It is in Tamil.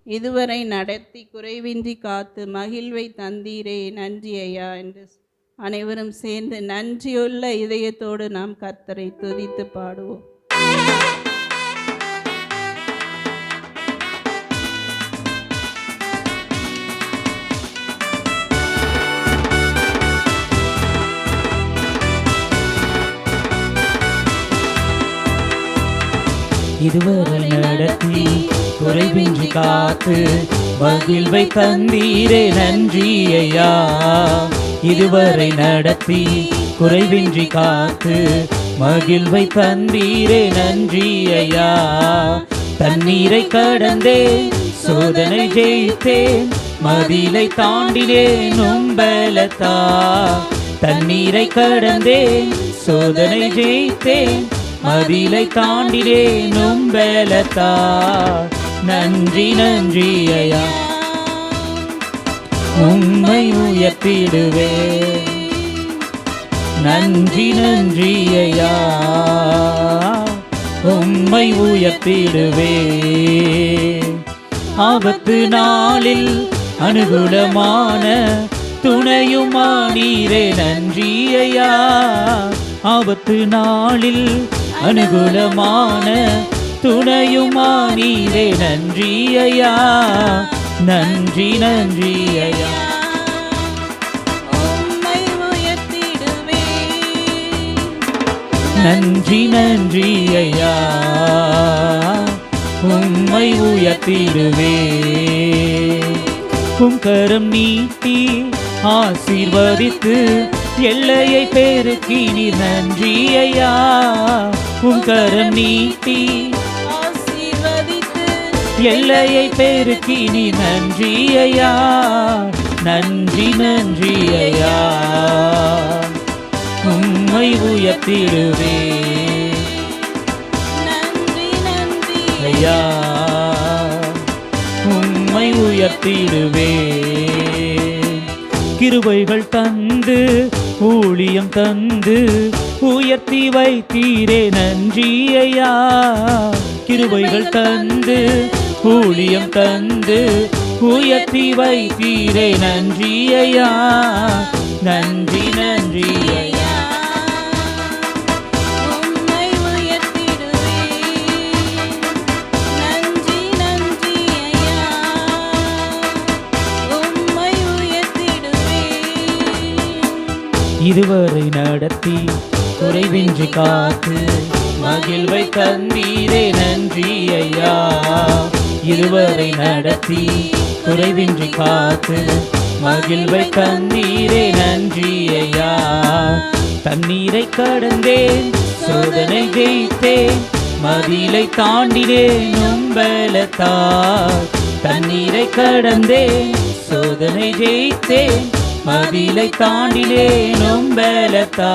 இதுவரை நடத்தி குறைவின்றி காத்து மகிழ்வை தந்தீரே நன்றி ஐயா என்று அனைவரும் சேர்ந்து நன்றியுள்ள இதயத்தோடு நாம் கர்த்தரை துதித்து பாடுவோம். இதுவரை நடத்தி குறைவின்றி காத்து மகிழ்வை தந்தீரே நன்றி ஐயா. இதுவரை நடத்தி குறைவின்றி காத்து மகிழ்வை தந்தீரே நன்றி ஐயா. தண்ணீரை கடந்தேன் சோதனை ஜெயித்தேன் மதிலை தாண்டினேன் உம்பலத்தா. தண்ணீரை கடந்தேன் சோதனை ஜெயித்தேன் மதிலை தாண்டினேன் உம்பலத்தா. நன்றி நன்றி ஐயா உம்மை உயர்த்திடுவே. நன்றி நன்றி ஐயா உம்மை உயர்த்திடுவே. ஆபத்து நாளில் அனுகூலமான துணையுமானீரே நன்றி ஐயா. ஆபத்து நாளில் அனுகூலமான துணையுமானீரே நன்றி ஐயா. நன்றி நன்றி ஐயா உம்மை உயர்த்திடுவே. நன்றி நன்றி ஐயா உம்மை உயர்த்திடுவே. உம் கரம் நீட்டி ஆசீர்வதித்து எல்லையை பெருக்கி நீர் நன்றி ஐயா. உம் கரம் நீட்டி ஆசீர்வதித்து எல்லையை பெருக்கி நீர் நன்றி ஐயா. நன்றி நன்றி ஐயா உம்மை உயர்த்திடுவே. நன்றி நன்றி ஐயா உம்மை உயர்த்திடுவே. கிருபைகள் தந்து ஊழியம் தந்து உயர்த்தி வைத்தீரே நன்றி ஐயா. கிருபைகள் தந்து ஊழியம் தந்து உயர்த்தி வைத்தீரே நன்றி ஐயா. நன்றி நன்றி ஐயா உம்மை உயர்த்திடுவே. நன்றி நன்றி ஐயா உம்மை உயர்த்திடுவே. இதுவரை நடத்தி குறைவின்றி காத்து மகிழ்வை தந்தீரே நன்றி ஐயா. இதுவரை நடத்தி குறைவின்றி காத்து மகிழ்வை தந்தீரே நன்றி ஐயா. தண்ணீரை கடந்தேன் சோதனை ஜெயித்தேன் மதிலை தாண்டினேன் உம்பலத்தா. தண்ணீரை கடந்தேன் சோதனை ஜெயித்தேன் மதிலை தாண்டினேன் உம்பலத்தா.